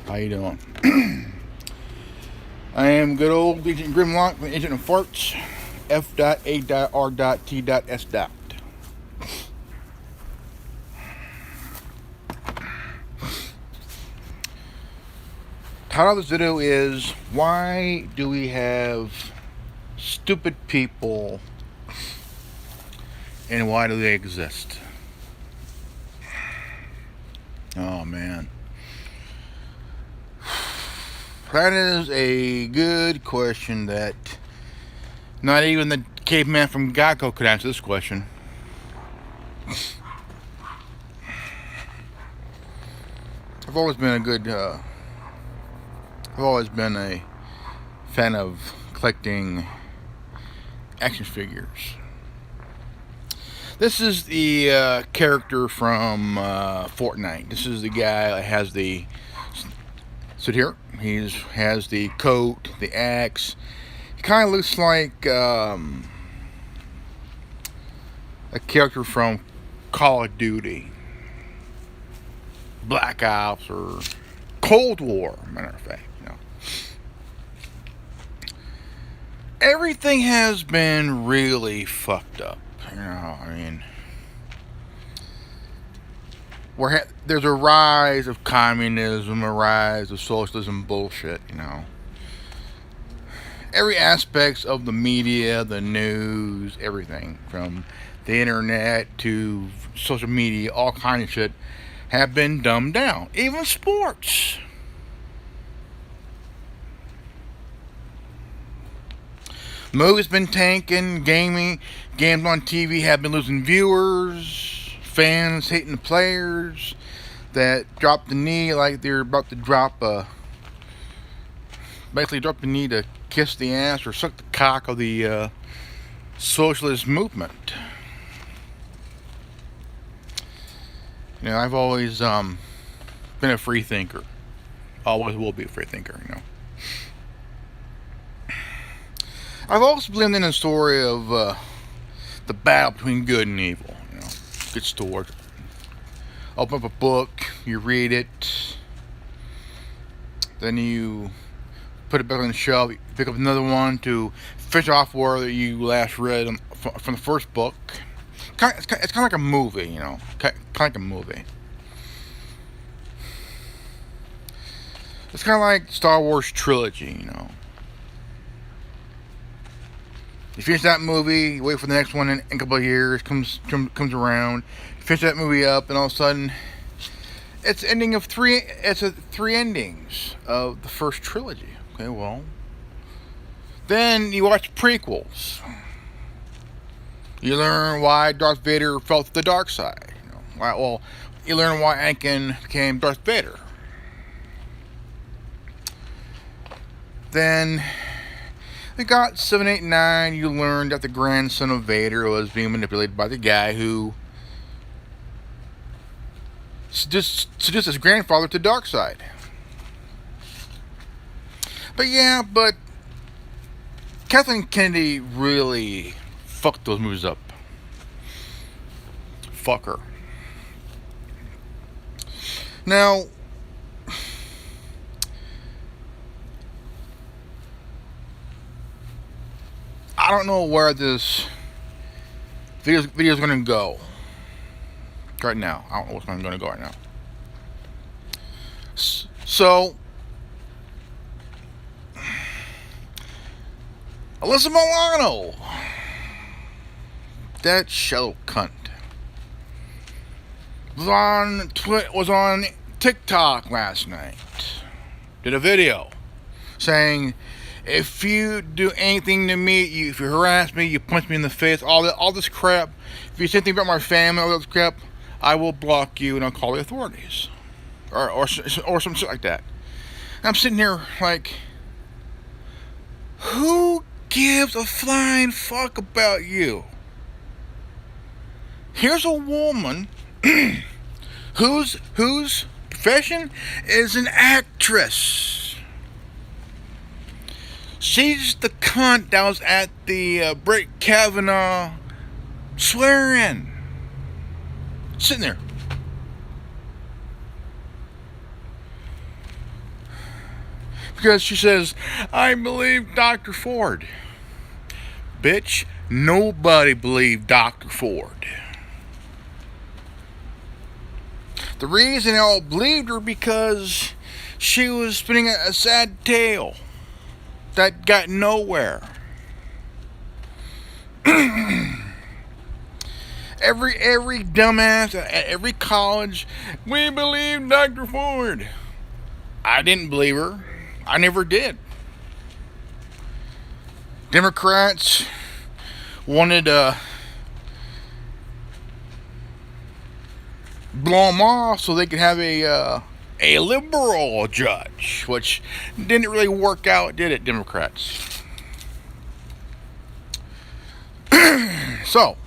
How you doing? I am good old Agent Grimlock, the Agent of Farts. F.A.R.T.S. Title of this video is, why do we have stupid people and why do they exist? Oh man. That is a good question that not even the caveman from Geico could answer this question. I've always been a fan of collecting action figures. This is the character from Fortnite. This is the guy that has the... Sit here. He has the coat, the axe. He kind of looks like a character from Call of Duty, Black Ops, or Cold War, matter of fact. Everything has been really fucked up. There's a rise of communism, a rise of socialism bullshit, Every aspect of the media, the news, everything, from the internet to social media, all kinds of shit, have been dumbed down. Even sports. Movies been tanking, games on TV have been losing viewers, fans hating the players that drop the knee like they're about to basically drop the knee to kiss the ass or suck the cock of the socialist movement. I've always been a free thinker. Always will be a free thinker, I've also believed in the story of the battle between good and evil. Good story. Open up a book, you read it, then you put it back on the shelf, you pick up another one to finish off where you last read from the first book. It's kind of like a movie, kind of like a movie. It's kind of like Star Wars trilogy, You finish that movie, you wait for the next one in a couple of years, comes around, you finish that movie up, and all of a sudden, it's three endings of the first trilogy. Okay, well, then you watch prequels. You learn why Darth Vader fell to the dark side. You learn why Anakin became Darth Vader. Then we got 7, 8, 9. You learned that the grandson of Vader was being manipulated by the guy who seduced his grandfather to the dark side. But Kathleen Kennedy really fucked those movies up. Fuck her. Now, I don't know where this video is going to go right now. I don't know what's going to go right now. So, Alyssa Milano, that show cunt, was on TikTok last night. Did a video saying, if you do anything to me, if you harass me, you punch me in the face, all this crap, if you say anything about my family, all this crap, I will block you and I'll call the authorities. Or some shit like that. And I'm sitting here like, who gives a flying fuck about you? Here's a woman whose profession is an actress. She's the cunt that was at the Brett Kavanaugh swearing. Sitting there. because she says, I believe Dr. Ford. Bitch, nobody believed Dr. Ford. The reason they all believed her because she was spinning a sad tale that got nowhere. Every dumbass at every college, we believe Dr. Ford. I didn't believe her. I never did. Democrats wanted to blow them off so they could have a liberal judge, which didn't really work out, did it, Democrats? So,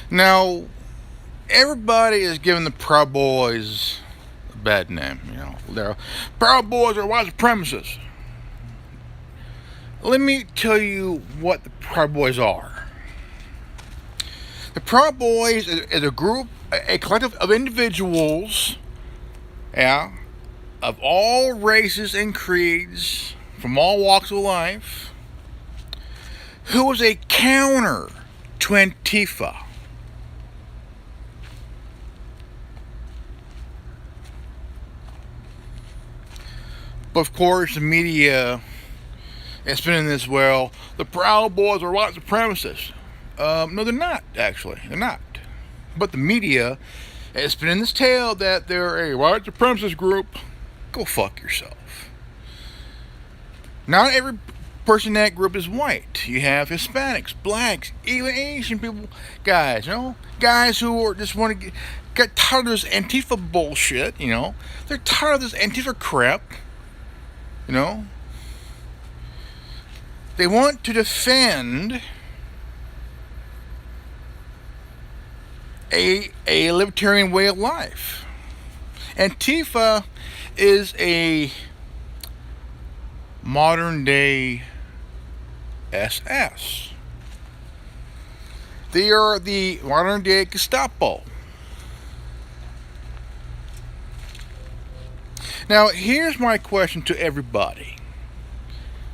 now, everybody is giving the Proud Boys a bad name. You know, they're Proud Boys are white supremacists. Let me tell you what the Proud Boys are. The Proud Boys is a group, a collective of individuals, yeah, of all races and creeds, from all walks of life, who was a counter to Antifa. But of course, the media is spinning this, well, the Proud Boys are white supremacists. No, they're not, actually. They're not. But the media is spinning this tale that they're a white supremacist group. Go fuck yourself. Not every person in that group is white. You have Hispanics, blacks, even Asian people, guys, you know, guys who are just want to get tired of this Antifa bullshit, you know. They're tired of this Antifa crap, you know. They want to defend a libertarian way of life. Antifa is a modern day SS. They are the modern day Gestapo. Now, here's my question to everybody.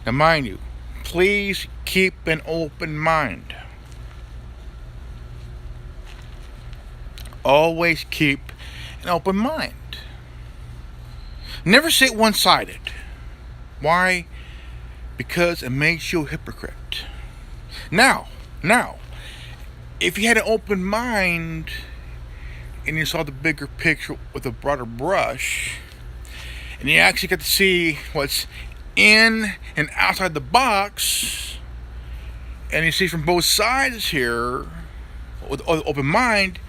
Now, mind you, please keep an open mind. Always keep an open mind. Never say one-sided. Why? Because it makes you a hypocrite. Now, if you had an open mind and you saw the bigger picture with a broader brush, and you actually get to see what's in and outside the box, and you see from both sides here with an open mind,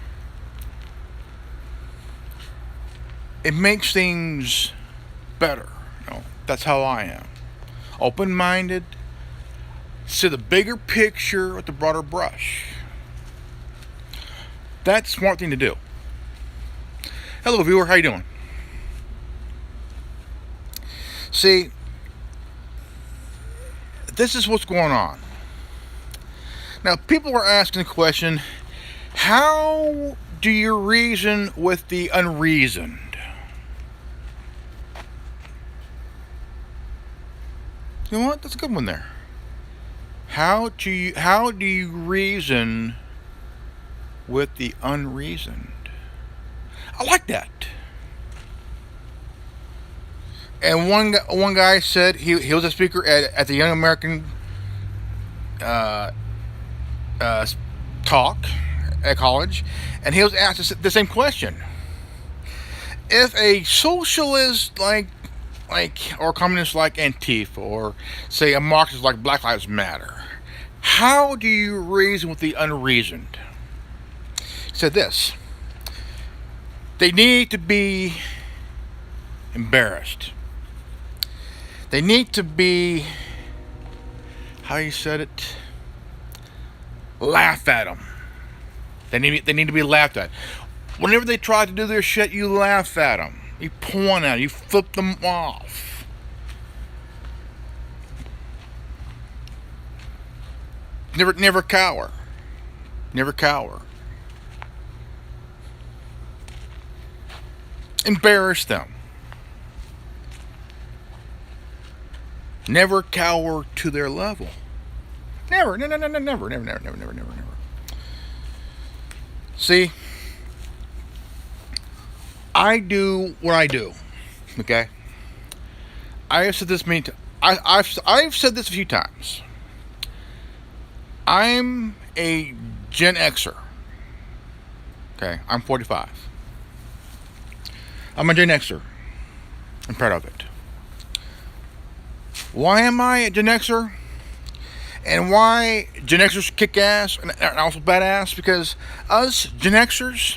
it makes things better. You know, that's how I am. Open-minded, see the bigger picture with the broader brush. That's a smart thing to do. Hello, viewer. How you doing? See, this is what's going on. Now, people are asking the question, how do you reason with the unreasoned? You know what? That's a good one there. How do you reason with the unreasoned? I like that. And one guy said he was a speaker at the Young American talk at college, and he was asked the same question. If a socialist like or communist like Antifa, or say a Marxist like Black Lives Matter, how do you reason with the unreasoned? He said this: they need to be embarrassed. They need to be, how you said it, laugh at them. They need to be laughed at. Whenever they try to do their shit, you laugh at them. You point at them. You flip them off. Never cower. Never cower. Embarrass them. Never cower to their level. Never, no, no, no, no, never, never, never, never, never, never, never. See, I do what I do. Okay, I have said this many times. I've said this a few times. I'm a Gen Xer. Okay, I'm 45. I'm a Gen Xer. I'm proud of it. Why am I a Gen Xer? And why Gen Xers kick ass and also badass? Because us Gen Xers,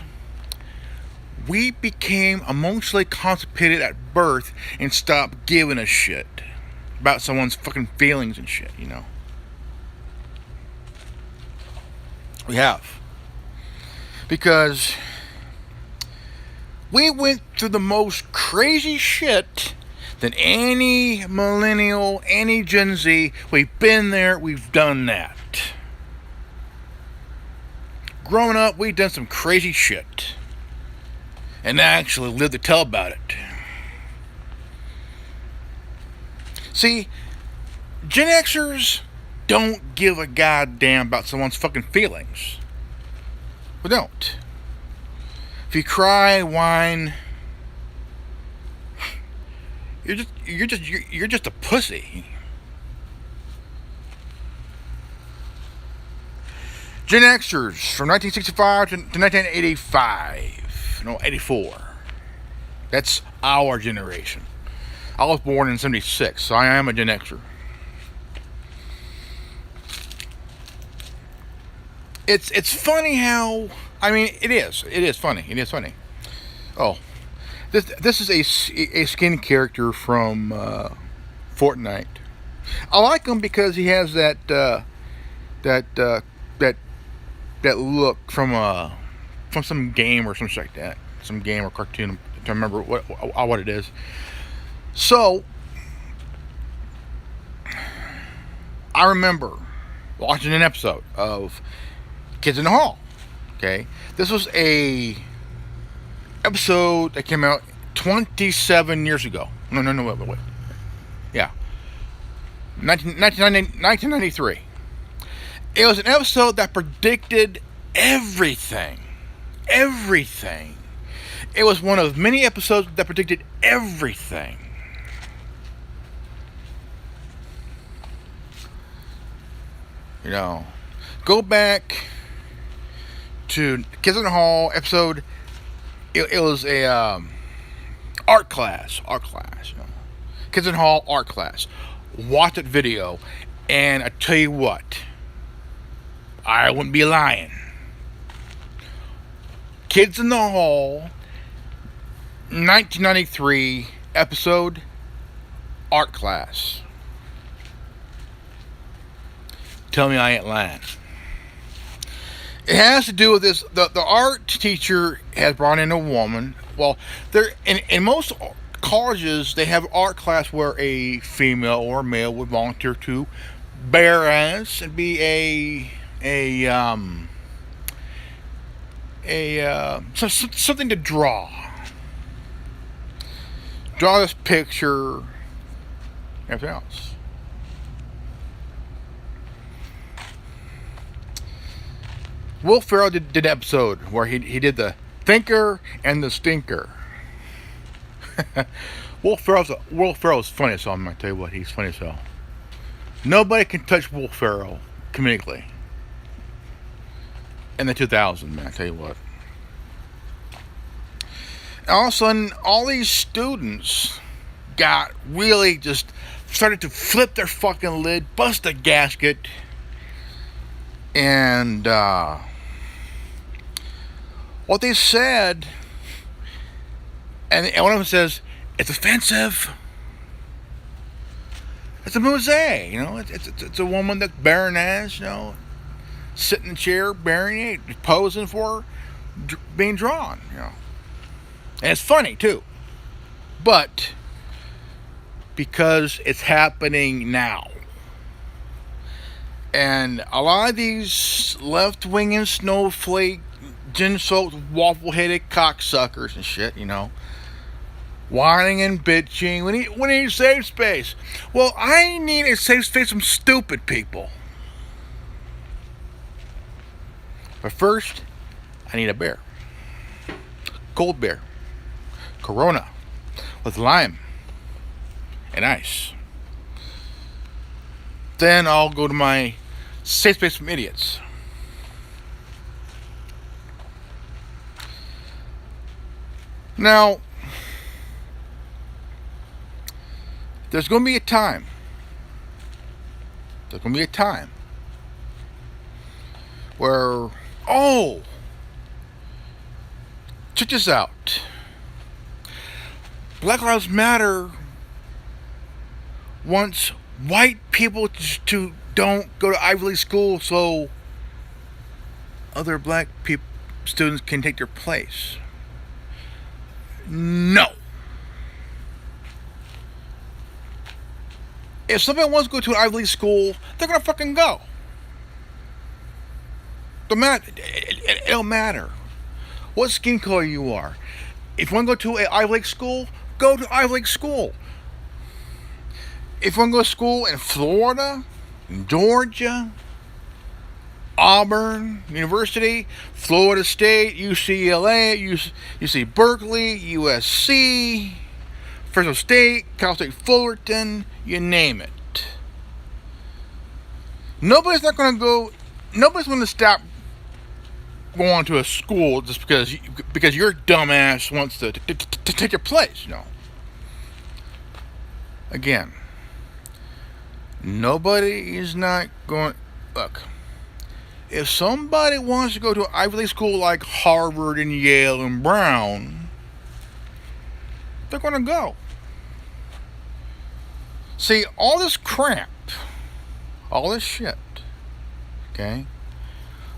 we became emotionally constipated at birth and stopped giving a shit about someone's fucking feelings and shit, you know? We have. Because we went through the most crazy shit than any millennial, any Gen Z. We've been there, we've done that. Growing up, we've done some crazy shit. And actually lived to tell about it. See, Gen Xers don't give a goddamn about someone's fucking feelings. We don't. If you cry, whine, you're just a pussy. Gen Xers from 1965 to 1985. No, 84. That's our generation. I was born in 76, so I am a Gen Xer. It's funny how, I mean, it is funny. It is funny. Oh, this is a skin character from Fortnite. I like him because he has that look from some game or something like that. Some game or cartoon. To remember what it is. So I remember watching an episode of Kids in the Hall. Okay, this was a episode that came out 27 years ago. No, wait. Yeah, 1993. It was an episode that predicted everything. Everything. It was one of many episodes that predicted everything. You know, go back to Kids in the Hall episode. It was a art class. You know. Kids in the Hall art class. Watch that video, and I tell you what, I wouldn't be lying. Kids in the Hall, 1993 episode, art class. Tell me I ain't lying. It has to do with this. The art teacher has brought in a woman. Well, there in most colleges they have art class where a female or a male would volunteer to bear ass and be something to draw. Draw this picture. Everything else. Will Ferrell did an episode where he did the thinker and the stinker. Will Ferrell's funny as hell. I'm gonna tell you what, he's funny as hell. Nobody can touch Will Ferrell comedically. In the 2000s, man, I tell you what. And all of a sudden, all these students got really just started to flip their fucking lid, bust a gasket, and what they said, and one of them says, it's offensive. It's a mosaic, you know. It's a woman that's bearing ass, you know, sitting in a chair, bearing it, posing for her, being drawn, you know. And it's funny too, but because it's happening now, and a lot of these left-winging snowflake, gin-soaked, waffle-headed cocksuckers and shit, you know, whining and bitching. We need safe space. Well, I need a safe space from stupid people. But first, I need a beer. Cold beer. Corona. With lime. And ice. Then I'll go to my safe space from idiots. Now, there's going to be a time. There's going to be a time where, check this out. Black Lives Matter wants white people to don't go to Ivy League school so other black students can take their place. No. If somebody wants to go to an Ivy League school, they're gonna fucking go. It don't matter what skin color you are. If you want to go to an Ivy League school, go to Ivy League school. If you want to go to school in Florida, in Georgia, Auburn University, Florida State, UCLA, UC Berkeley, USC, Fresno State, Cal State Fullerton, you name it. Nobody's going to stop going to a school just because your dumbass wants to take your place, Again, nobody is not going. Look, if somebody wants to go to an Ivy League school like Harvard and Yale and Brown, they're going to go. See, all this crap, all this shit, okay?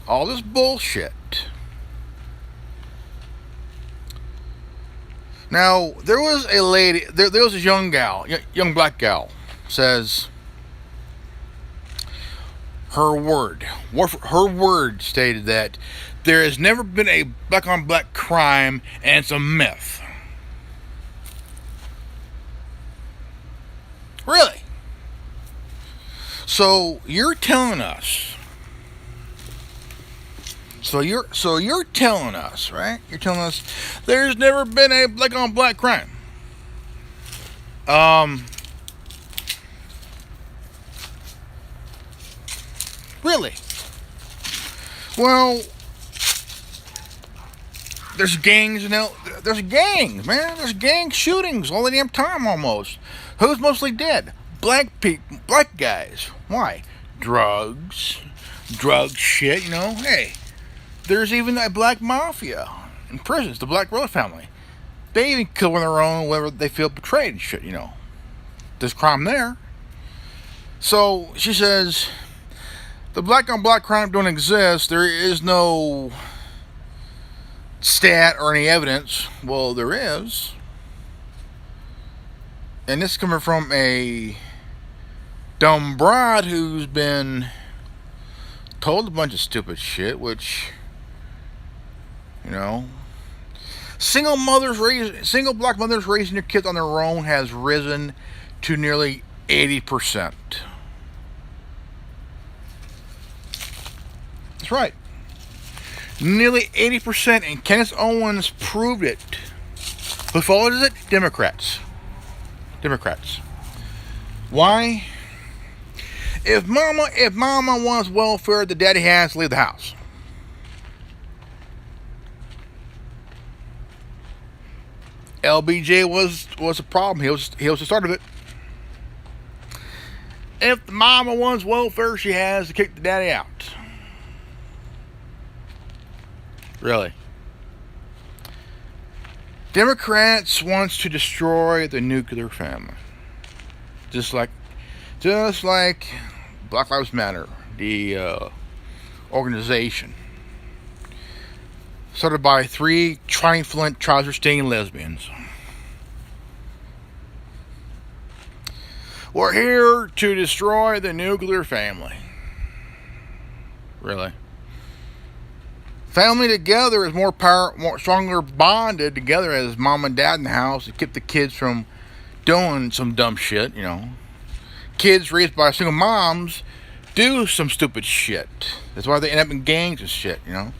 All this bullshit. Now, there was a lady, there was a young black gal, says her word stated that there has never been a black on black crime and it's a myth. Really? So you're telling us. So you're telling us, right? You're telling us there's never been a black on black crime. Really? Well, there's gangs, there's gangs, man. There's gang shootings all the damn time almost. Who's mostly dead? Black people, black guys. Why? Drugs shit, Hey, there's even a black mafia in prisons, the Black Rose family. They even kill on their own whenever they feel betrayed and shit, There's crime there. So she says, the black on black crime don't exist. There is no stat or any evidence. Well, there is. And this is coming from a dumb broad who's been told a bunch of stupid shit, which, single black mothers raising their kids on their own has risen to nearly 80%. That's right. Nearly 80%, and Candace Owens proved it. Who followed it? Democrats. Why? If mama wants welfare, the daddy has to leave the house. LBJ was a problem. He was the start of it. If the mama wants welfare, she has to kick the daddy out. Really. Democrats wants to destroy the nuclear family. Just like Black Lives Matter, the organization started by 3 triumphant trouser-stained lesbians. We're here to destroy the nuclear family. Really? Family together is more more stronger bonded together as mom and dad in the house to keep the kids from doing some dumb shit, you know. Kids raised by single moms do some stupid shit. That's why they end up in gangs and shit, you know.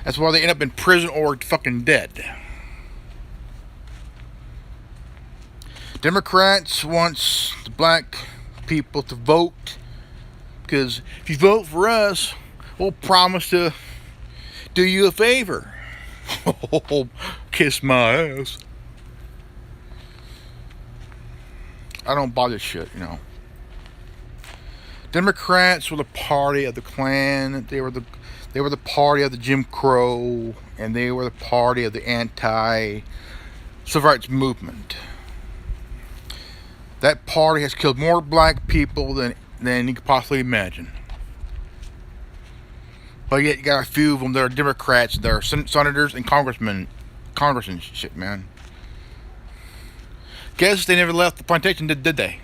That's why they end up in prison or fucking dead. Democrats want the black people to vote because if you vote for us, we'll promise to do you a favor. Oh, kiss my ass. I don't buy this shit, you know. Democrats were the party of the Klan. They were the party of the Jim Crow, and they were the party of the anti-civil rights movement. That party has killed more black people than you could possibly imagine. But yet you got a few of them that are Democrats, that are senators and congress and shit, man. Guess they never left the plantation, did they?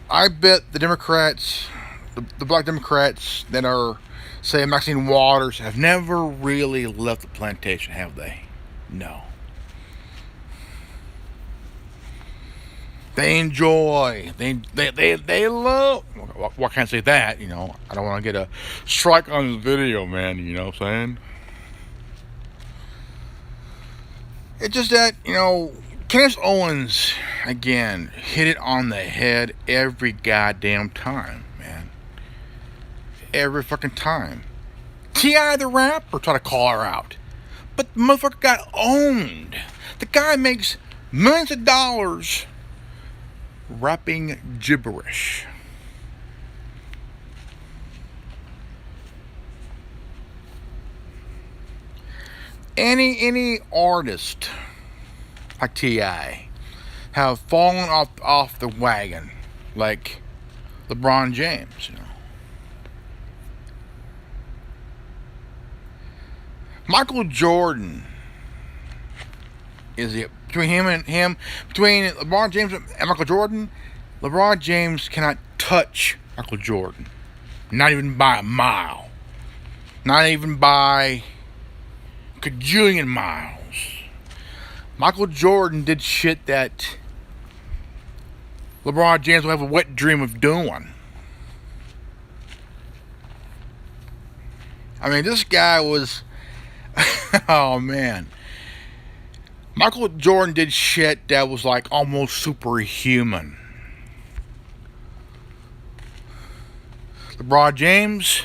I bet the Democrats, the black Democrats that are, say, Maxine Waters, have never really left the plantation, have they? No. They enjoy, they love, well, I can't say that, you know. I don't want to get a strike on this video, man, you know what I'm saying? It's just that, you know, Candace Owens, again, hit it on the head every goddamn time, man. Every fucking time. T.I. the rapper tried to call her out, but the motherfucker got owned. The guy makes millions of dollars rapping gibberish. Any artist like T.I. have fallen off the wagon, like LeBron James, you know. Michael Jordan is it between LeBron James and Michael Jordan. LeBron James cannot touch Michael Jordan, not even by a mile, not even by a cajillion miles. Michael Jordan did shit that LeBron James will have a wet dream of doing. I mean, this guy was oh man. Michael Jordan did shit that was like almost superhuman. LeBron James,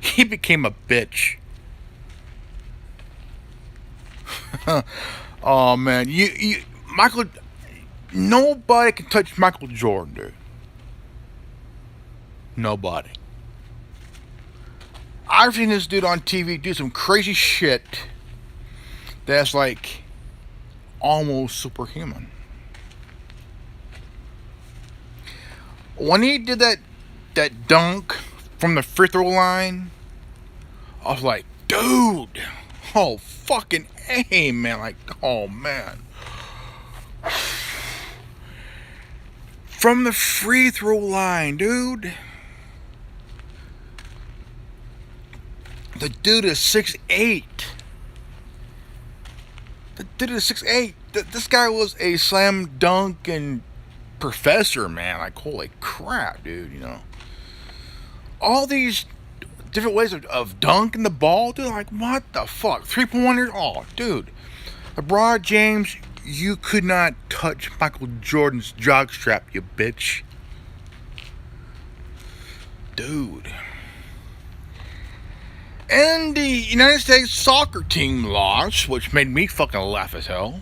he became a bitch. Oh man, Michael, nobody can touch Michael Jordan, dude. Nobody. I've seen this dude on TV do some crazy shit that's like almost superhuman. When he did that dunk from the free throw line, I was like, dude, oh fucking A, man, like, oh man. From the free throw line, dude. The dude is 6'8". The dude is 6'8". This guy was a slam dunk and professor, man. Like, holy crap, dude, you know. All these different ways of dunking the ball, dude. Like, what the fuck? 3-pointers? Oh, dude. LeBron James, you could not touch Michael Jordan's jockstrap, you bitch. Dude. And the United States soccer team lost, which made me fucking laugh as hell.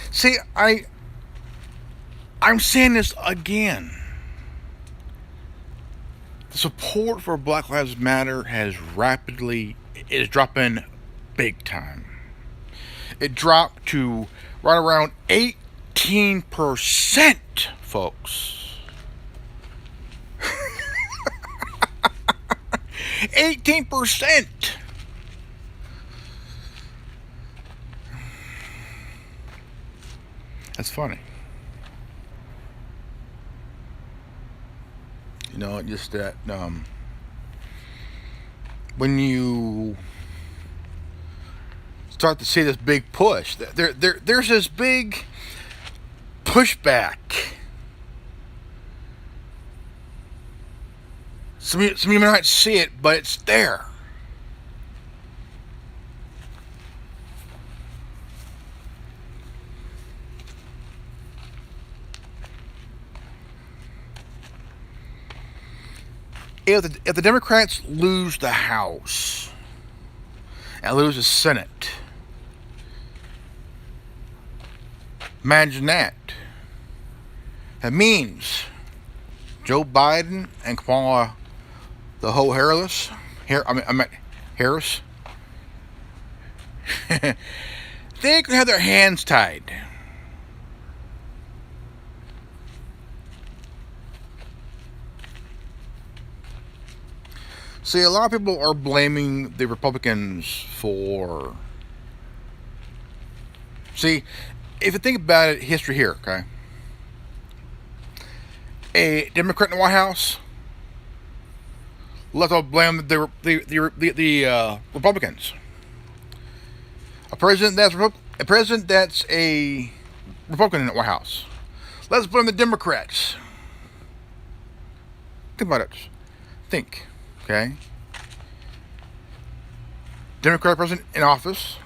See, I'm saying this again. The support for Black Lives Matter is dropping big time. It dropped to right around 18%, folks. 18%. That's funny. Just that when you start to see this big push, there's this big pushback. Some of you may not see it, but it's there. If the Democrats lose the House and lose the Senate, imagine that. That means Joe Biden and Kamala, the whole Harris, Harris, they could have their hands tied. See, a lot of people are blaming the Republicans for... See, if you think about it, history here, okay? A Democrat in the White House, let's all blame the Republicans. A president that's a Republican in the White House, let's blame the Democrats. Think about it. Think. Okay. Democratic president in office.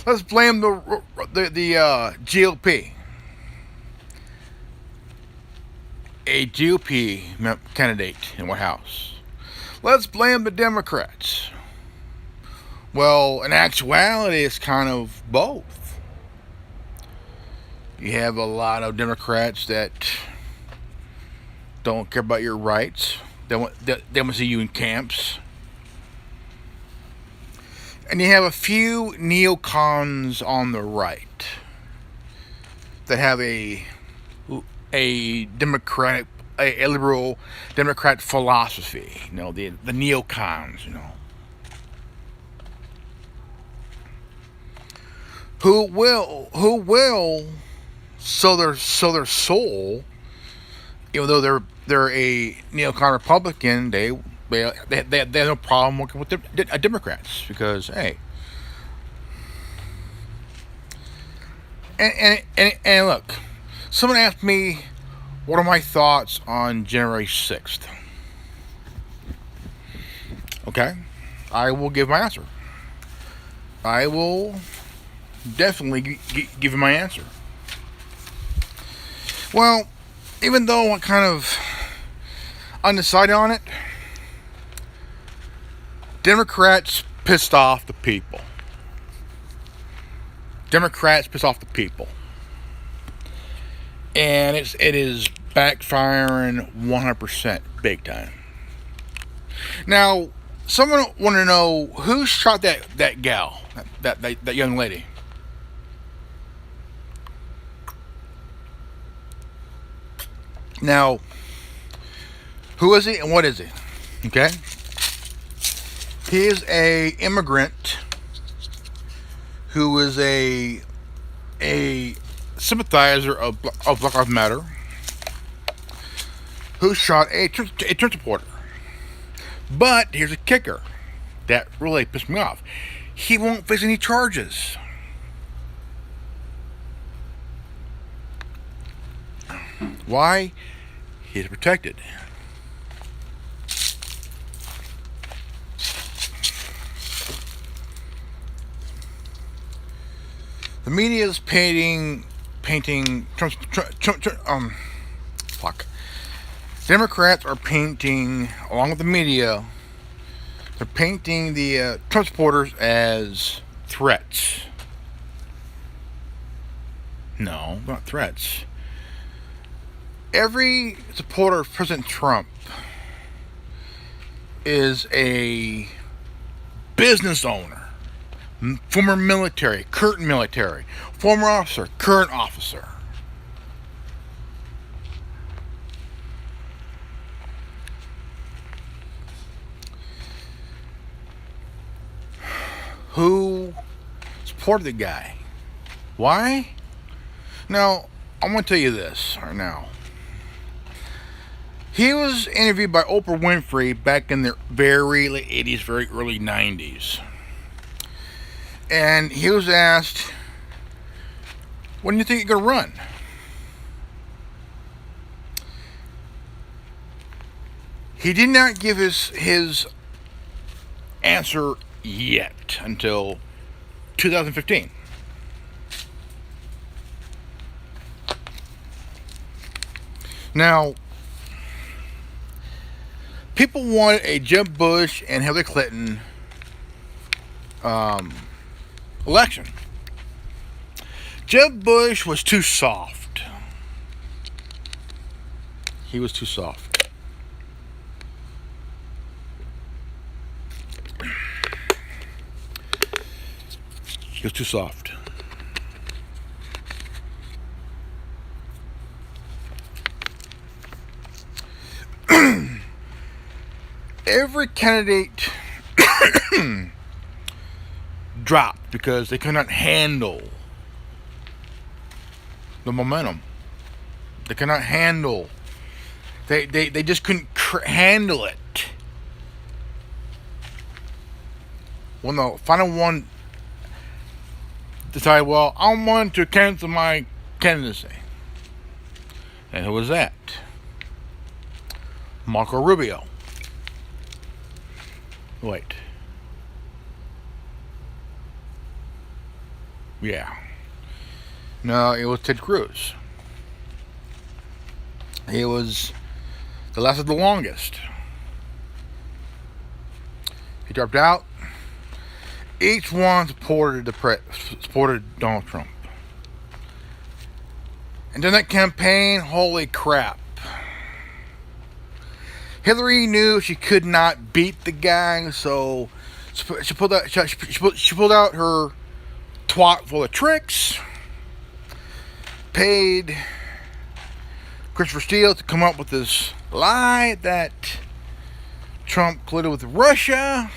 Let's blame the GOP. A GOP candidate in White House. Let's blame the Democrats. Well, in actuality, it's kind of both. You have a lot of Democrats that don't care about your rights. They want to see you in camps. And you have a few neocons on the right that have a democratic, a liberal democrat philosophy. The neocons. Who will sell their soul, even though they're a neocon Republican. They have no problem working with the Democrats because, hey, and look, someone asked me what are my thoughts on January 6th. Okay, I will give my answer. I will definitely give you my answer. Well, even though I'm kind of undecided on it, Democrats pissed off the people. Democrats pissed off the people. And it is backfiring 100% big time. Now, someone want to know who shot that gal, that young lady. Now, who is he and what is he? Okay? He is a immigrant who is a sympathizer of Black Lives Matter, who shot a Trump supporter. But here's a kicker that really pissed me off. He won't face any charges. Why? He's protected. The media is painting Trump. Democrats are painting, along with the media, they're painting the Trump supporters as threats. No, not threats. Every supporter of President Trump is a business owner. Former military, current military, former officer, current officer. Who supported the guy? Why? Now, I'm going to tell you this right now. He was interviewed by Oprah Winfrey back in the very late 80s, very early 90s. And he was asked, when do you think you're going to run? He did not give his answer yet until 2015. Now, people wanted a Jeb Bush and Hillary Clinton election. Jeb Bush was too soft. He was too soft. He was too soft. Every candidate dropped because they could not handle the momentum. They could not handle. They just couldn't handle it. When the final one decided, well, I want to cancel my candidacy. And who was that? Marco Rubio. Wait. Yeah. No, it was Ted Cruz. He was the lasted the longest. He dropped out. Each one supported Donald Trump. And during that campaign, holy crap. Hillary knew she could not beat the guy, so she pulled out her twat full of tricks, paid Christopher Steele to come up with this lie that Trump colluded with Russia,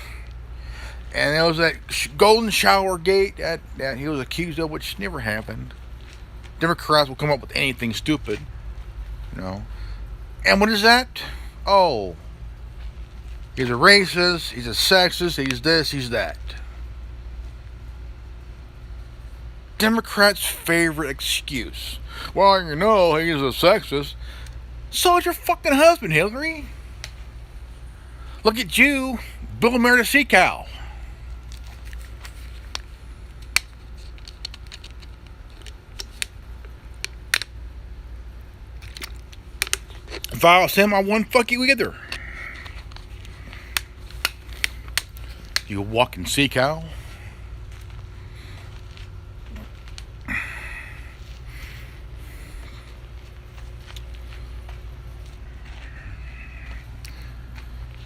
and there was that golden shower gate that he was accused of, which never happened. Democrats will come up with anything stupid, you know. And what is that? Oh, he's a racist, he's a sexist, he's this, he's that. Democrats' favorite excuse. Well, you know, he's a sexist. So is your fucking husband, Hillary. Look at you, Bill Mayer to sea cow. If I was him, I wouldn't fuck you either. You walking sea cow.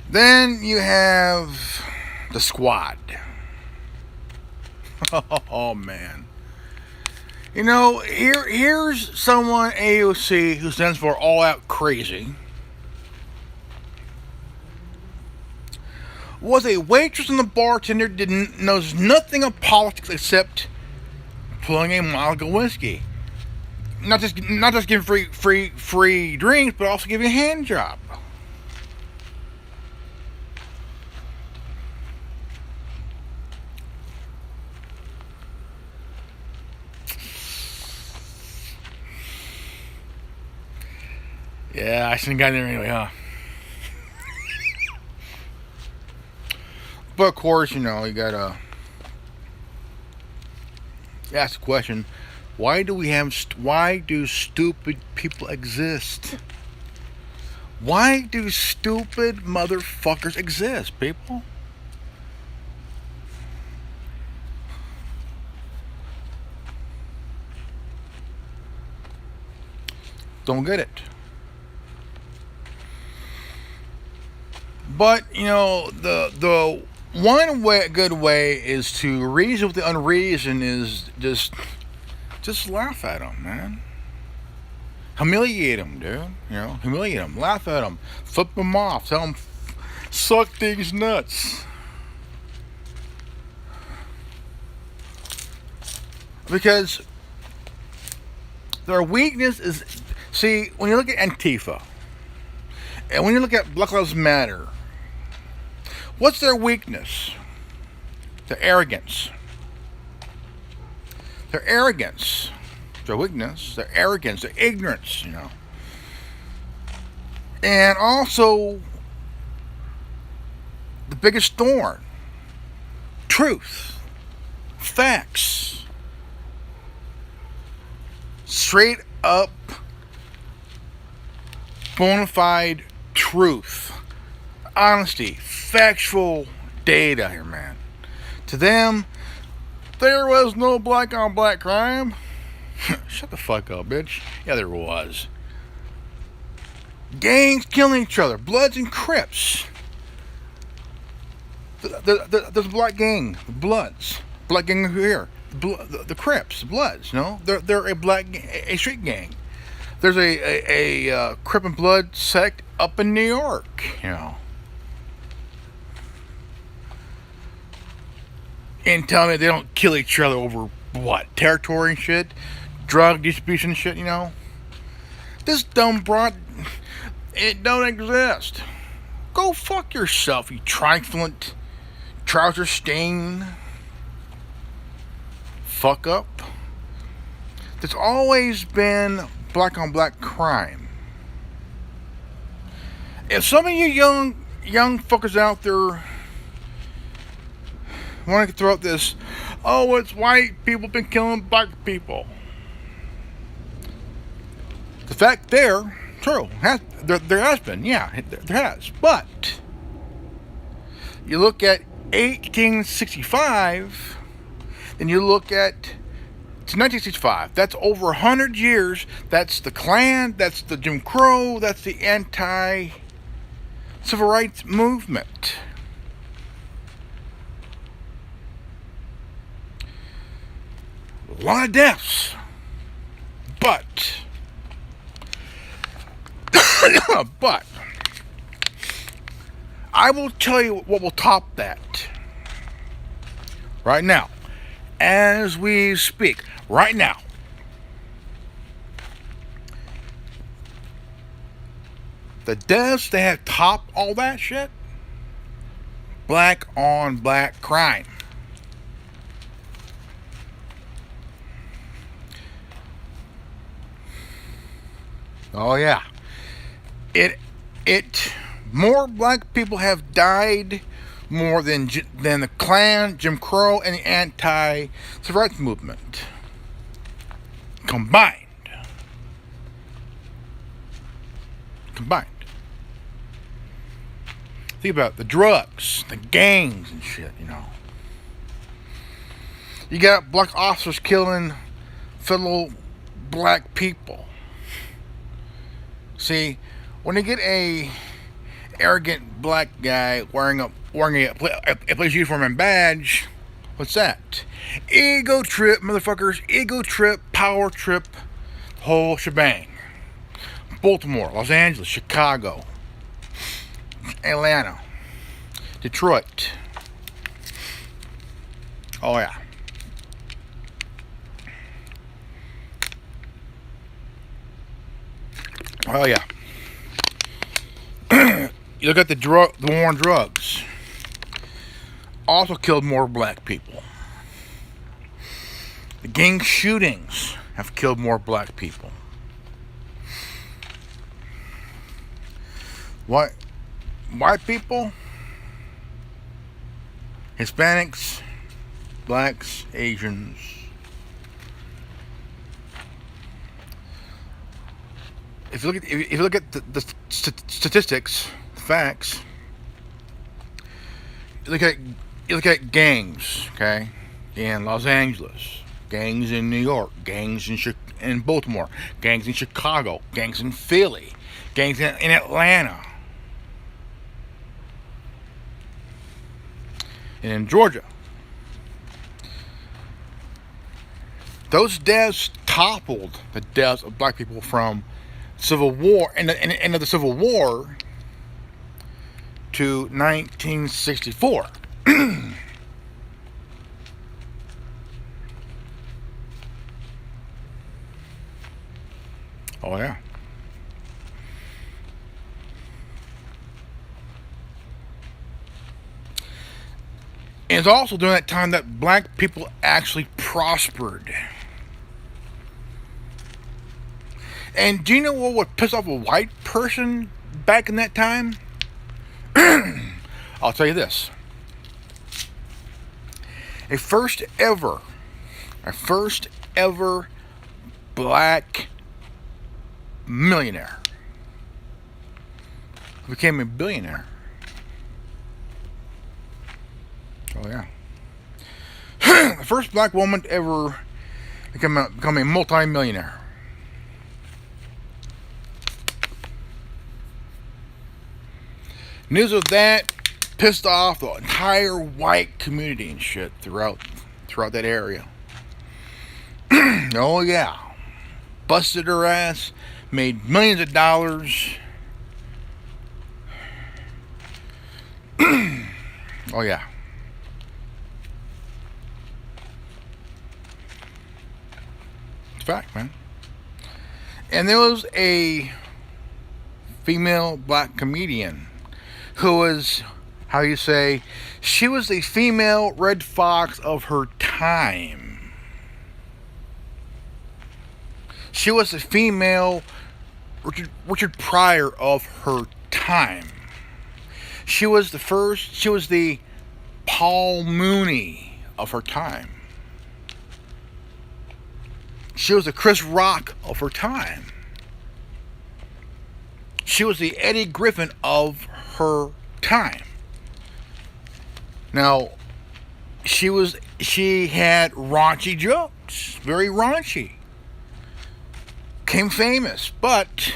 Then you have the squad. Oh man. You know, here's someone AOC who stands for all out crazy. Was a waitress and the bartender, knows nothing of politics except pulling a Monica whiskey. Not just giving free drinks, but also giving a hand job. Yeah, I shouldn't have gotten there anyway, huh? But of course, you know, you gotta ask the question: why do stupid people exist? Why do stupid motherfuckers exist, people? Don't get it. But, you know, the one good way is to reason with the unreason is just laugh at them, man. Humiliate them, dude. You know, humiliate them. Laugh at them. Flip them off. Tell them, suck these nuts. Because their weakness is, see, when you look at Antifa, And when you look at Black Lives Matter, what's their weakness? Their arrogance. Their arrogance. Their weakness. Their arrogance. Their ignorance, you know. And also, the biggest thorn. Truth. Facts. Straight up, bona fide truth. Honesty. Factual data here, man. To them, there was no black on black crime. Shut the fuck up, bitch. Yeah, there was. Gangs killing each other. Bloods and Crips. There's a black gang. The Bloods. Black gang here. The Crips. The Bloods, you know? They're a street gang. There's a Crip and Blood sect up in New York, you know. And tell me they don't kill each other over what? Territory and shit? Drug distribution and shit, you know? This dumb broad, it don't exist. Go fuck yourself, you triumphant, trouser stain. Fuck up. There's always been black on black crime. If some of you young fuckers out there want to throw out this, oh, it's white people been killing black people. The fact there, true, there has been, yeah, there has. But you look at 1865, and you look at to 1965. That's over 100 years. That's the Klan. That's the Jim Crow. That's the anti-civil rights movement. A lot of deaths. But I will tell you what will top that right now, as we speak, right now. The deaths that have topped all that shit, black on black crime. Oh yeah. It more black people have died more than the Klan, Jim Crow, and the anti-civil rights movement combined. Think about the drugs, the gangs and shit, you know. You got black officers killing fellow black people. See, when you get a arrogant black guy wearing a police uniform and badge, what's that? Ego trip, motherfuckers. Ego trip, power trip, whole shebang. Baltimore, Los Angeles, Chicago, Atlanta, Detroit. Oh yeah. Oh yeah. You look at the war on drugs. Also killed more black people. The gang shootings have killed more black people. White people, Hispanics, blacks, Asians. If you look at the statistics, the facts, you look at gangs, okay, in Los Angeles, gangs in New York, gangs in Baltimore, gangs in Chicago, gangs in Philly, gangs in Atlanta, and in Georgia. Those deaths toppled the deaths of black people from Civil War and the end of the Civil War to 1964. Oh yeah. And it's also during that time that black people actually prospered. And do you know what would piss off a white person back in that time? I'll tell you this. A first ever black millionaire became a billionaire. Oh yeah. The first black woman to ever become a multi-millionaire. News of that pissed off the entire white community and shit throughout that area. Oh yeah. Busted her ass, made millions of dollars. Oh yeah. It's a fact, man. And there was a female black comedian who was, how you say, she was the female Red Fox of her time. She was the female Richard Pryor of her time. She was the Paul Mooney of her time. She was the Chris Rock of her time. She was the Eddie Griffin of her time. Now, she had raunchy jokes, very raunchy. Became famous, but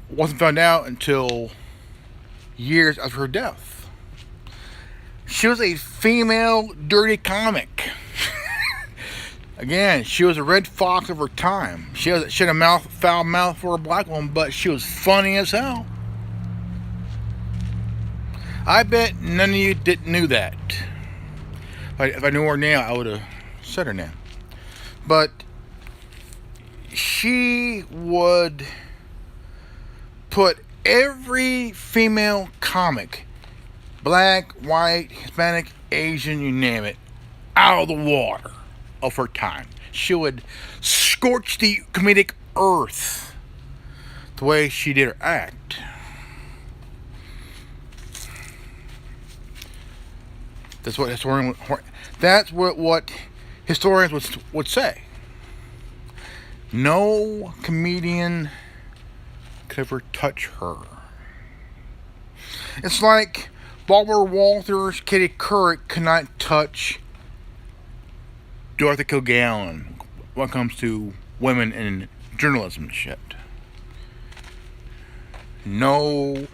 wasn't found out until years after her death. She was a female dirty comic. Again, she was a Red Fox of her time. She had a foul mouth for a black woman, but she was funny as hell. I bet none of you knew that. If I knew her name, I would have said her name. But she would put every female comic, black, white, Hispanic, Asian, you name it, out of the water of her time. She would scorch the comedic earth the way she did her act. That's what historians would say. No comedian could ever touch her. It's like Barbara Walters, Katie Couric could not touch Dorothy Kilgallen when it comes to women in journalism and shit. No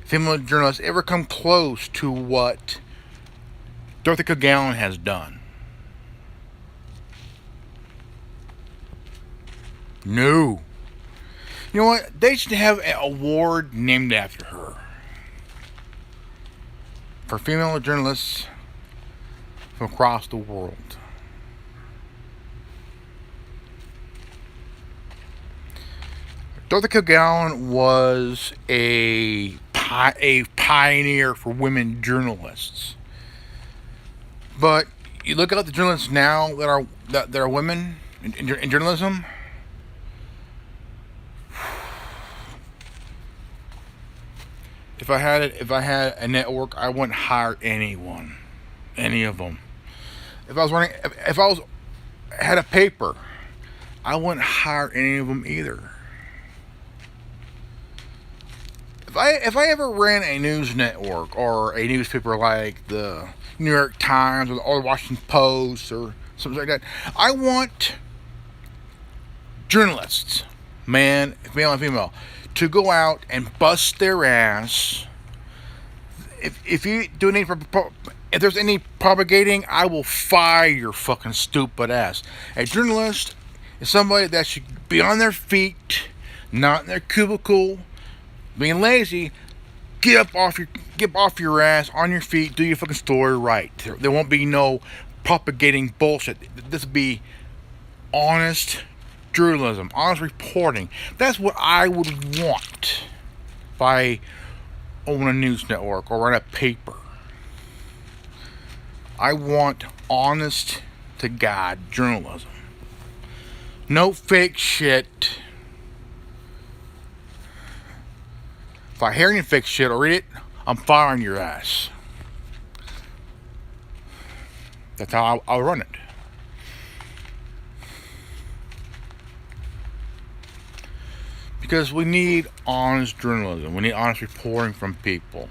female journalist ever come close to what Dorothy Kilgallen has done. No. You know what? They should have an award named after her. For female journalists from across the world. Dorothy Kilgallen was a pioneer for women journalists. But you look at the journalists now that are women in journalism. If I had a network, I wouldn't hire anyone, any of them. If I had a paper, I wouldn't hire any of them either. If I ever ran a news network or a newspaper like the New York Times or the Washington Post or something like that, I want journalists, male and female, to go out and bust their ass. If there's any propagating, I will fire your fucking stupid ass. A journalist is somebody that should be on their feet, not in their cubicle, being lazy. Get off your ass, on your feet, do your fucking story right. There won't be no propagating bullshit. This will be honest journalism, honest reporting. That's what I would want if I own a news network or run a paper. I want honest to God journalism. No fake shit. If I hear any fake shit or read it, I'm firing your ass. That's how I'll run it. Because we need honest journalism. We need honest reporting from people.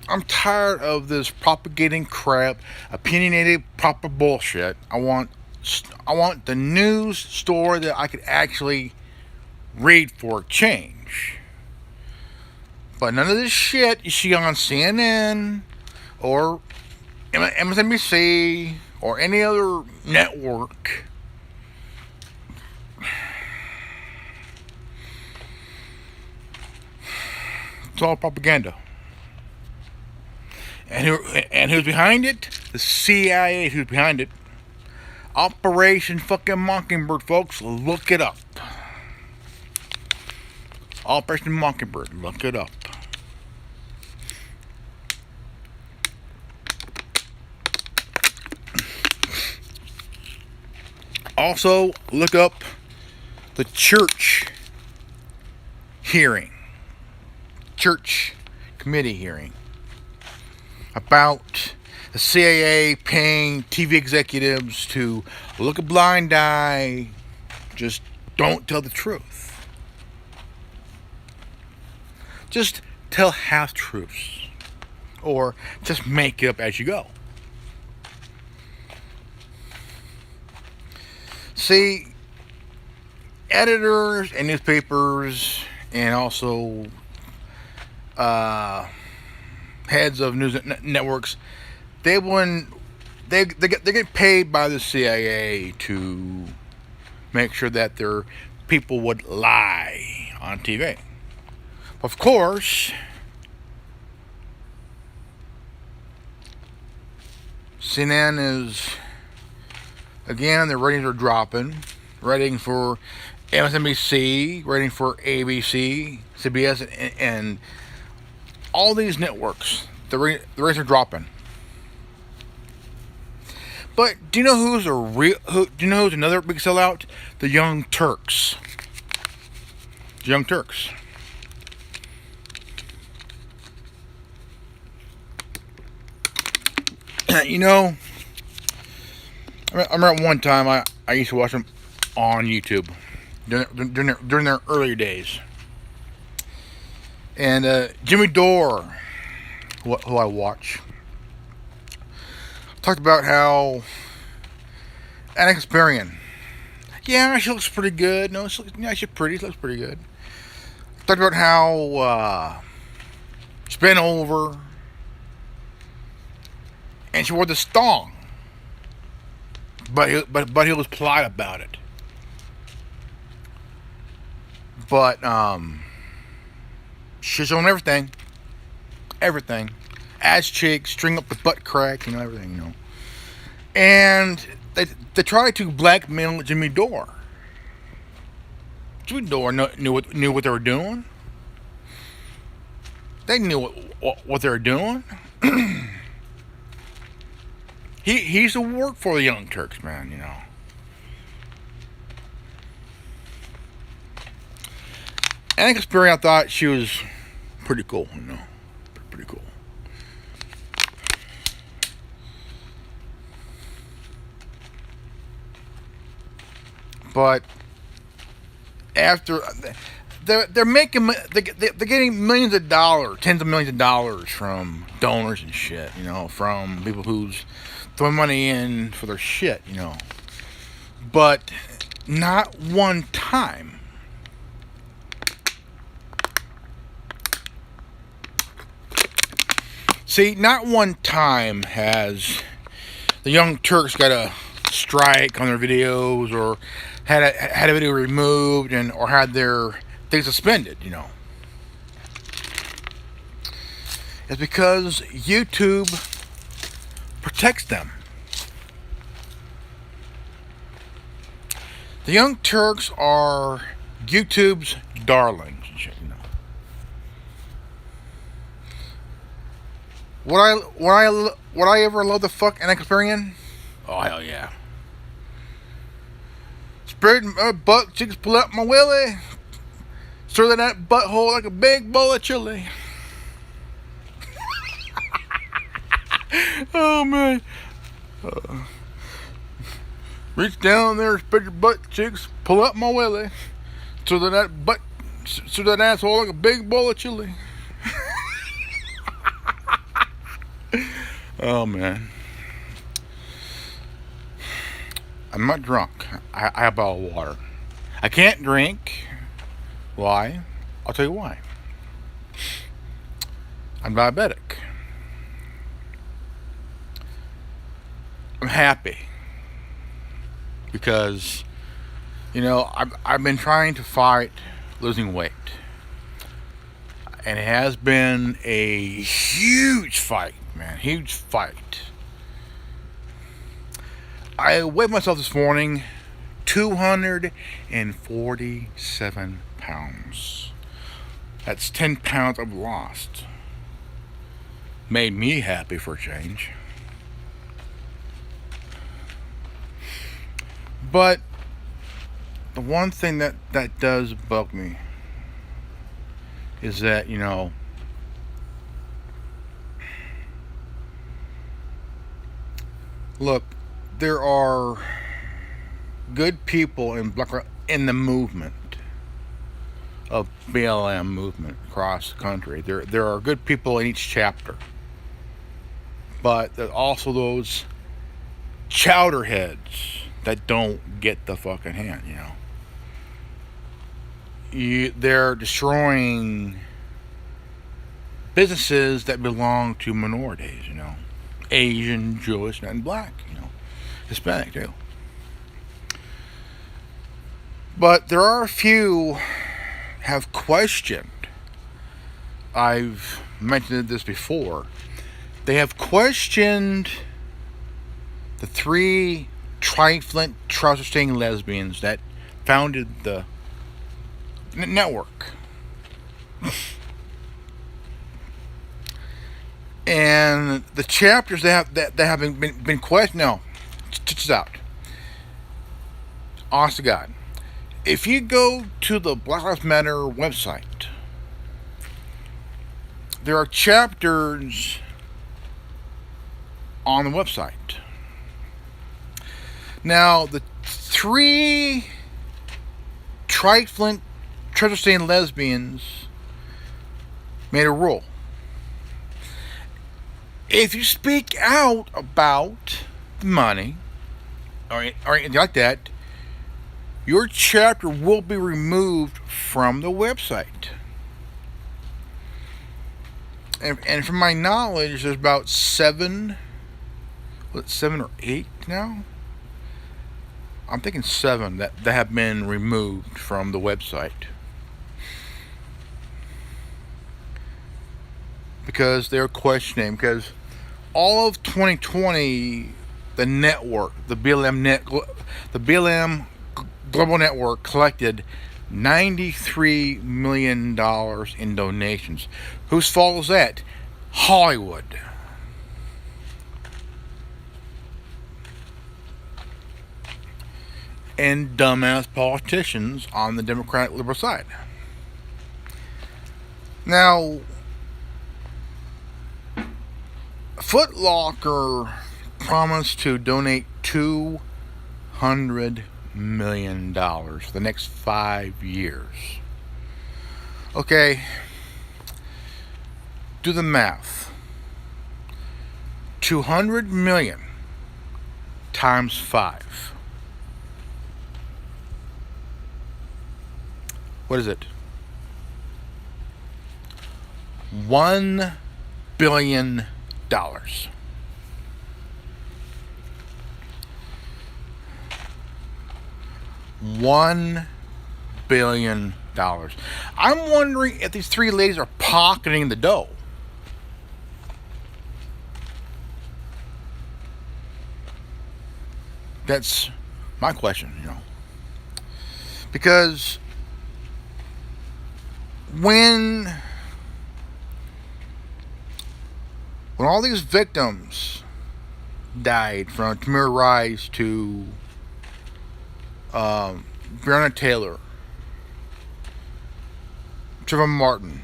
I'm tired of this propagating crap, opinionated proper bullshit. I want the news story that I could actually read for a change. But none of this shit you see on CNN or MSNBC or any other network. It's all propaganda. And who's behind it? The CIA is who's behind it. Operation fucking Mockingbird, folks. Look it up. Operation Mockingbird. Look it up. Also, look up the church hearing. Church committee hearing. About the CIA paying TV executives to look a blind eye, just don't tell the truth. Just tell half truths. Or just make it up as you go. See, editors and newspapers and also heads of news networks, they get paid by the CIA to make sure that their people would lie on TV. Of course, CNN is, again, their ratings are dropping. Rating for MSNBC, rating for ABC, CBS, and all these networks, the rates are dropping. But do you know who's another big sellout? The Young Turks. The Young Turks. You know, I remember one time I used to watch them on YouTube during their earlier days. And Jimmy Dore, who I watch, talked about how Anna Kasparian, yeah, she looks pretty good. No, she's pretty. She looks pretty good. Talked about how she's been over, and she wore the thong, but he was polite about it. But she's on everything. Ass cheeks, string up the butt crack, everything, And they tried to blackmail Jimmy Dore. Jimmy Dore knew what they were doing. They knew what they were doing. He used to work for the Young Turks, man, Anna Kasparian, I thought she was pretty cool, Pretty cool. But after they're getting millions of dollars, tens of millions of dollars from donors and shit, from people who's throwing money in for their shit, But not one time. See, not one time has the Young Turks got a strike on their videos or had a video removed or had their thing suspended, It's because YouTube protects them. The Young Turks are YouTube's darlings and shit, Would I ever love the fuck an Experian? Oh hell yeah! Spread my butt cheeks, pull out my willy, stir that butthole like a big bowl of chili. Oh man! Reach down there, spread your butt cheeks, pull up my willy, stir that asshole like a big bowl of chili. Oh man. I'm not drunk. I have a bottle of water. I can't drink. Why? I'll tell you why. I'm diabetic. I'm happy. Because, I've been trying to fight losing weight. And it has been a huge fight, man. Huge fight. I weighed myself this morning 247 pounds. That's 10 pounds I've lost. Made me happy for a change. But the one thing that does bug me is that, look, there are good people in the movement of BLM movement across the country. There are good people in each chapter, but there's also those chowderheads that don't get the fucking hint. They're destroying businesses that belong to minorities. Asian, Jewish, and black. Hispanic too. But there are a few have questioned. I've mentioned this before. They have questioned the 3 trifling trouser-stained lesbians that founded the network. And the chapters that have been questioned. No, check this out. Honest to God, if you go to the Black Lives Matter website, there are chapters on the website. Now, the 3 trifling treasure-stained lesbians made a rule. If you speak out about the money or anything like that, your chapter will be removed from the website. And from my knowledge, there's about 7 or 8 now? I'm thinking 7 that have been removed from the website. Because they're questioning, because all of 2020, the network, the BLM Global Network collected $93 million in donations. Whose fault is that? Hollywood. And dumbass politicians on the Democratic liberal side. Now, Foot Locker promised to donate $200 million for the next 5 years. Okay, do the math. 200 million times 5. What is it? $1 billion. $1 billion. I'm wondering if these 3 ladies are pocketing the dough. That's my question, Because When all these victims died, from Tamir Rice to Breonna Taylor, Trayvon Martin,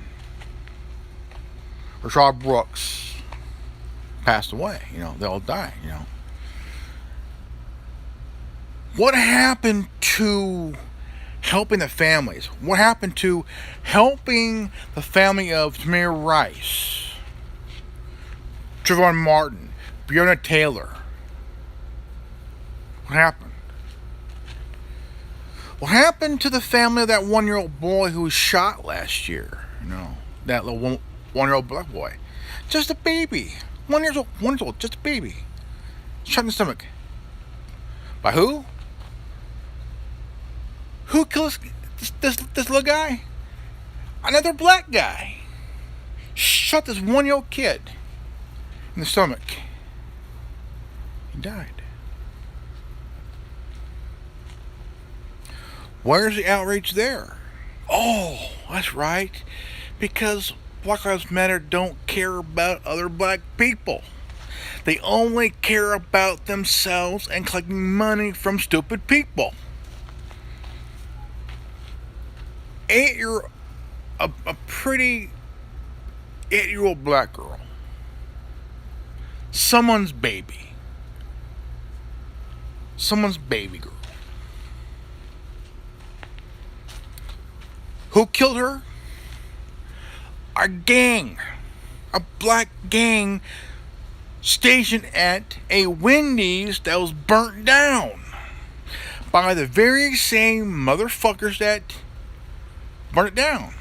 Rayshard Brooks passed away. They all died. What happened to helping the families? What happened to helping the family of Tamir Rice, Trayvon Martin, Breonna Taylor? What happened? What happened to the family of that 1-year-old boy who was shot last year? That little 1-year-old black boy. Just a baby. 1 year old, 1 year old, just a baby. Shot in the stomach. By who? Who kills this little guy? Another black guy. Shot this 1-year-old kid in the stomach. He died. Where's the outrage there? Oh, that's right. Because Black Lives Matter don't care about other black people. They only care about themselves and collecting money from stupid people. A pretty 8-year-old black girl. Someone's baby. Someone's baby girl. Who killed her? A gang. A black gang stationed at a Wendy's that was burnt down by the very same motherfuckers that burnt it down.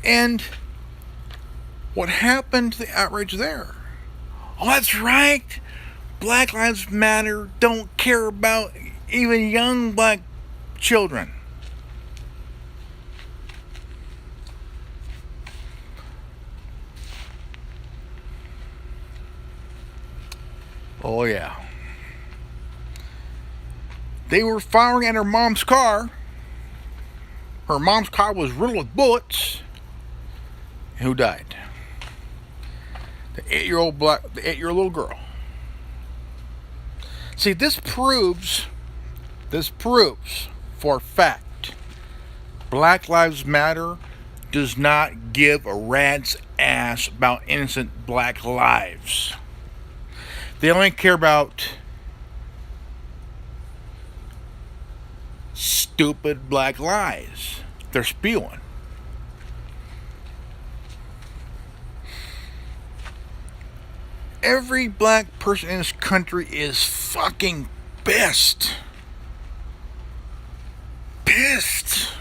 And what happened to the outrage there? Oh, that's right. Black Lives Matter don't care about even young black children. Oh, yeah. They were firing at her mom's car. Her mom's car was riddled with bullets. Who died? The 8-year-old little girl. See, this proves for a fact, Black Lives Matter does not give a rat's ass about innocent black lives. They only care about stupid black lies they're spewing. Every black person in this country is fucking pissed. Pissed.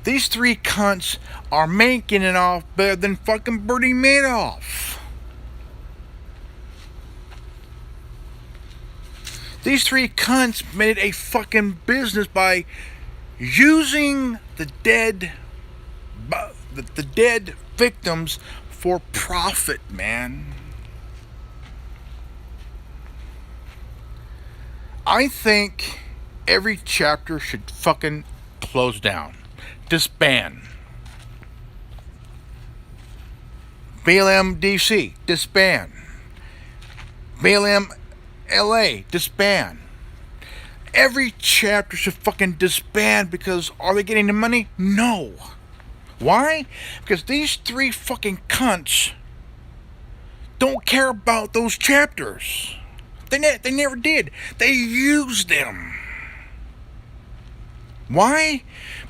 These three cunts are making it off better than fucking Bernie Madoff. These three cunts made it a fucking business by using the dead victims for profit, man. I think every chapter should fucking close down. Disband. BLM DC, disband. BLM LA, disband. Every chapter should fucking disband because are they getting the money? No. Why? Because these three fucking cunts don't care about those chapters. They never did. They used them. Why?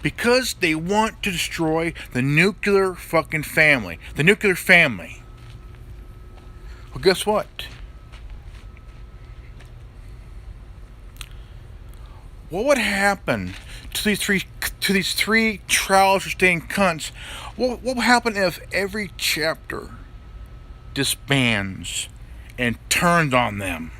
Because they want to destroy the nuclear fucking family. The nuclear family. Well, guess what? What would happen to these three trouser-stained cunts? What would happen if every chapter disbands and turns on them?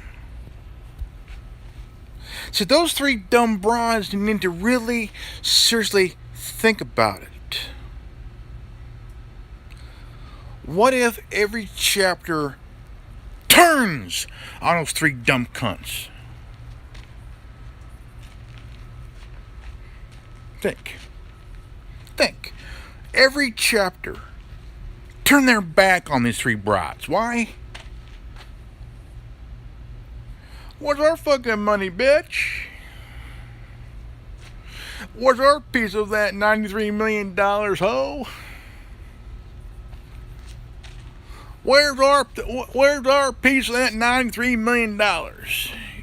See, those three dumb broads need to really seriously think about it. What if every chapter turns on those three dumb cunts? Think. Think. Every chapter, turn their back on these three brats. Why? Where's our fucking money, bitch? Where's our piece of that $93 million, ho? Where's our piece of that $93 million?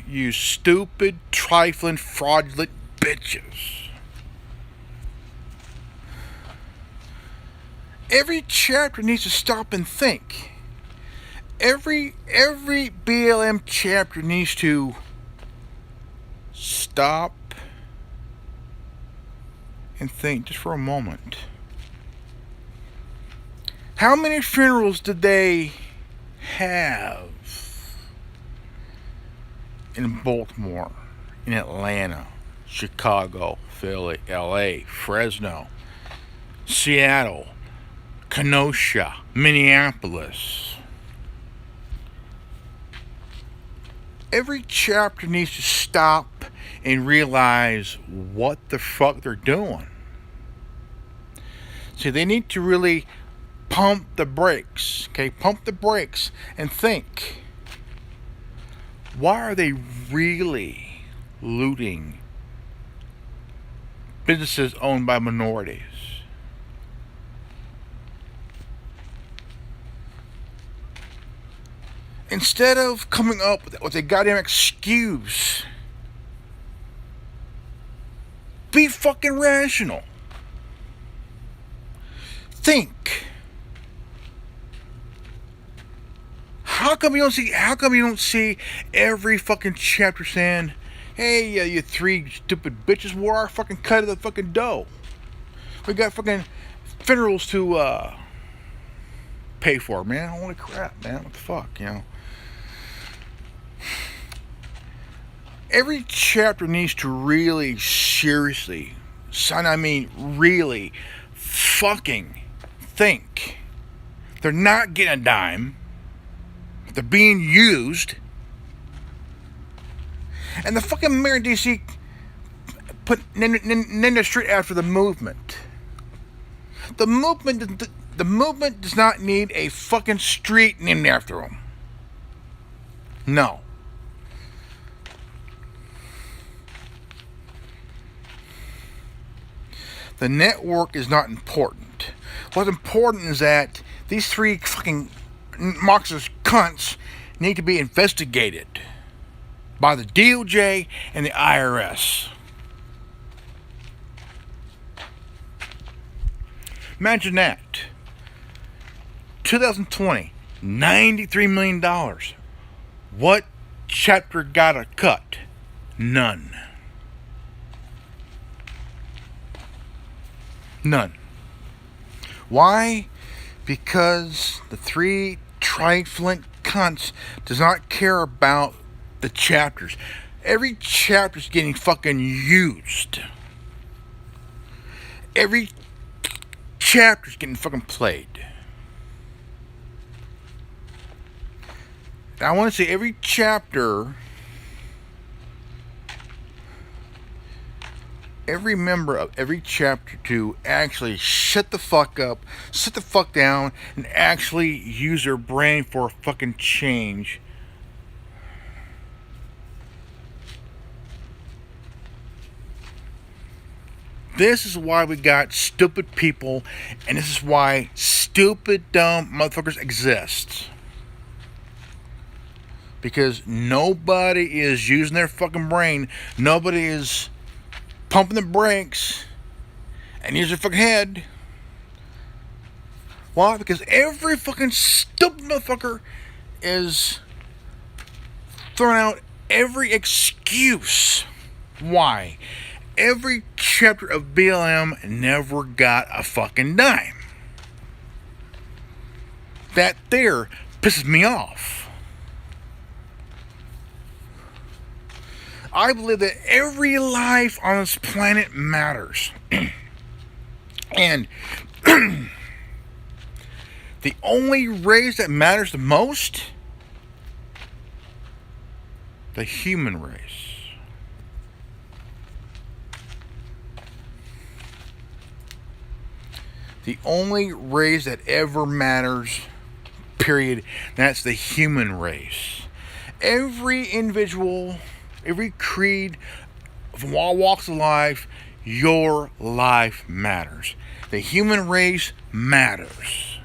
You stupid, trifling, fraudulent bitches. Every chapter needs to stop and think. Every BLM chapter needs to stop and think just for a moment. How many funerals did they have in Baltimore, in Atlanta, Chicago, Philly, LA, Fresno, Seattle, Kenosha, Minneapolis? Every chapter needs to stop and realize what the fuck they're doing. See, they need to really pump the brakes, okay? Pump the brakes and think. Why are they really looting businesses owned by minorities? Instead of coming up with a goddamn excuse, be fucking rational. Think. How come you don't see every fucking chapter saying, "Hey, you three stupid bitches, we're our fucking cut of the fucking dough. We got fucking funerals to pay for, man. Holy crap, man. What the fuck, you know?" Every chapter needs to really seriously, really fucking think. They're not getting a dime. They're being used. And the fucking mayor of DC put named the street after the movement. The movement does not need a fucking street named after them. No. The network is not important. What's important is that these three fucking Marxist cunts need to be investigated by the DOJ and the IRS. Imagine that. 2020, $93 million. What chapter got a cut? None. None. Why? Because the three trifling cunts does not care about the chapters. Every chapter's getting fucking used. Every chapter's getting fucking played. I want to say every chapter, every member of every chapter to actually shut the fuck up, sit the fuck down, and actually use their brain for a fucking change. This is why we got stupid people, and this is why stupid, dumb motherfuckers exist. Because nobody is using their fucking brain. Nobody is pumping the brakes and using their fucking head. Why? Because every fucking stupid motherfucker is throwing out every excuse. Why? Every chapter of BLM never got a fucking dime. That there pisses me off. I believe that every life on this planet matters. And the only race that matters the most, the human race. The only race that ever matters, period, that's the human race. Every individual, every creed, from all walks of life, your life matters. The human race matters.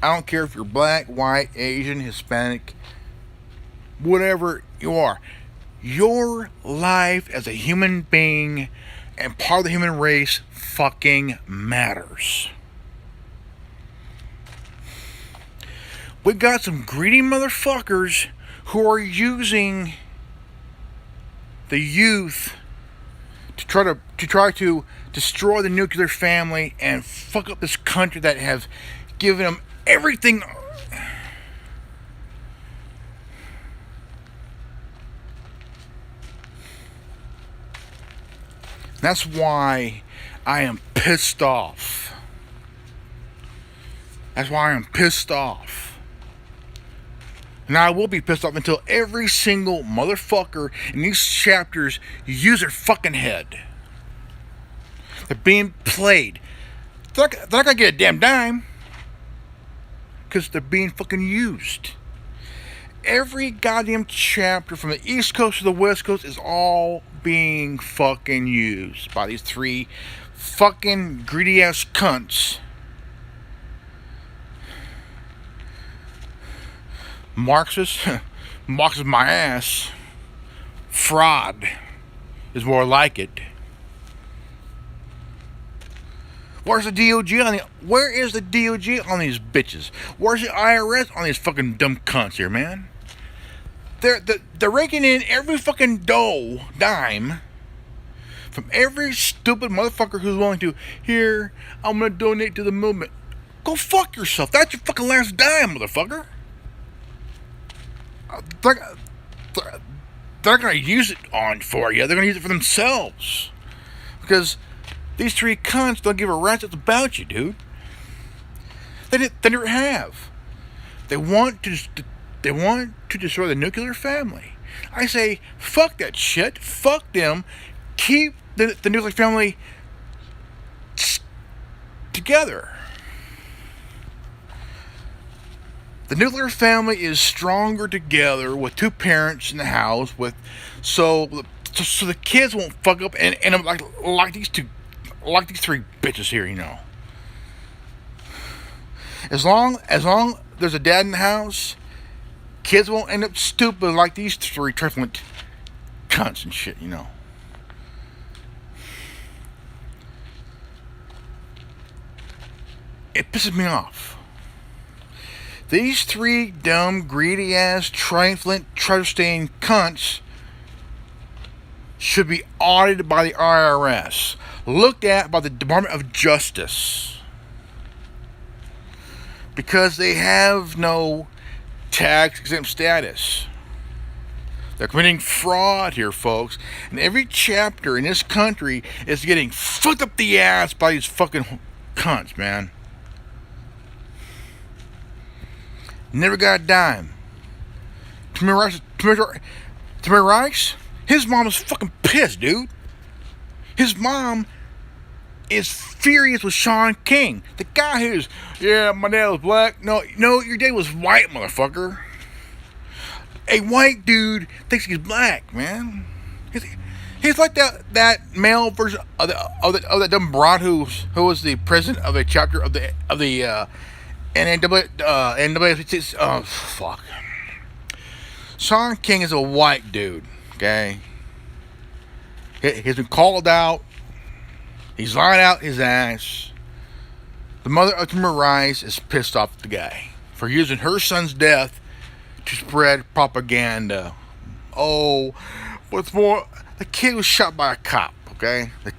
I don't care if you're black, white, Asian, Hispanic, whatever you are. Your life as a human being and part of the human race fucking matters. We got some greedy motherfuckers who are using the youth to try to destroy the nuclear family and fuck up this country that have given them everything. That's why I am pissed off. That's why I am pissed off. And I will be pissed off until every single motherfucker in these chapters use their fucking head. They're being played. They're not gonna get a damn dime. Because they're being fucking used. Every goddamn chapter from the East Coast to the West Coast is all being fucking used by these three fucking greedy ass cunts. Marxist my ass. Fraud is more like it. Where's the DOJ on where is the DOJ on these bitches? Where's the IRS on these fucking dumb cunts here, man? They're raking in every fucking dime from every stupid motherfucker who's willing to, here, I'm gonna donate to the movement. Go fuck yourself. That's your fucking last dime, motherfucker. They're not gonna use it on for you. They're gonna use it for themselves. Because these three cunts don't give a rat's about you, dude. They never have. They want to destroy the nuclear family. I say, fuck that shit. Fuck them. Keep the nuclear family together. The nuclear family is stronger together with two parents in the house, so the kids won't fuck up and like these three bitches here, you know. As long there's a dad in the house, kids won't end up stupid like these three trifling cunts and shit, you know. It pisses me off. These three dumb, greedy-ass, trifling, treasure-stained cunts should be audited by the IRS, looked at by the Department of Justice, because they have no tax-exempt status. They're committing fraud here, folks, and every chapter in this country is getting fucked up the ass by these fucking cunts, man. Never got a dime. Tamir Rice, his mom is fucking pissed, dude. His mom is furious with Shaun King. The guy who's, yeah, my dad was black. No, your dad was white, motherfucker. A white dude thinks he's black, man. He's like that male version of that dumb broad who was the president of a chapter of the NAACP. Oh, fuck. Shaun King is a white dude, okay? He's been called out. He's lied out his ass. The mother of Tamir Rice is pissed off at the guy for using her son's death to spread propaganda. Oh, what's more, the kid was shot by a cop, okay? The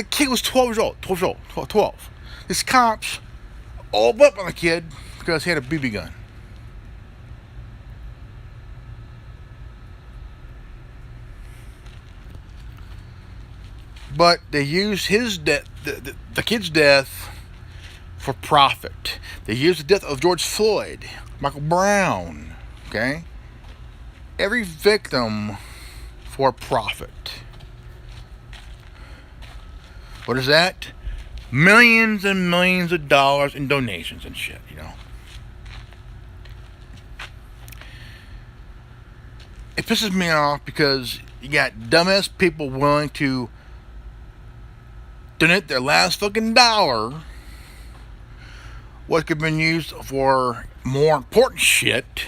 kid was 12 years old. 12. These cops all up on the kid because he had a BB gun. But they used his death, the kid's death, for profit. They used the death of George Floyd, Michael Brown, okay? Every victim for profit. What is that? Millions and millions of dollars in donations and shit, you know. It pisses me off because you got dumbass people willing to donate their last fucking dollar, what could have been used for more important shit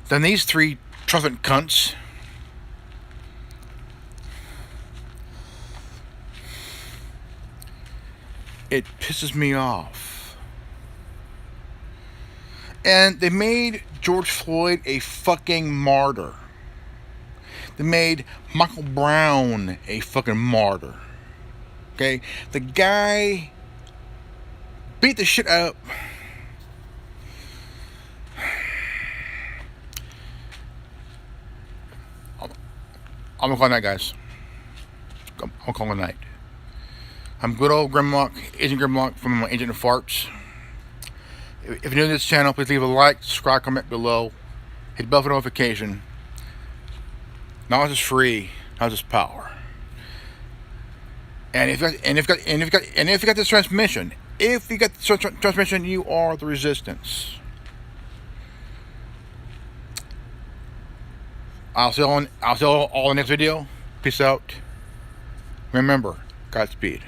than these three truffant cunts. It pisses me off. And they made George Floyd a fucking martyr. They made Michael Brown a fucking martyr. Okay? The guy beat the shit up. I'm gonna call it night, guys. I'm gonna call it night. I'm good old Grimlock, Agent Grimlock from my Agent of Farts. If you're new to this channel, please leave a like, subscribe, comment below, hit the bell for notification. Knowledge is free, knowledge is power. And if you got this transmission, you are the resistance. I'll see you all in the next video. Peace out. Remember, Godspeed.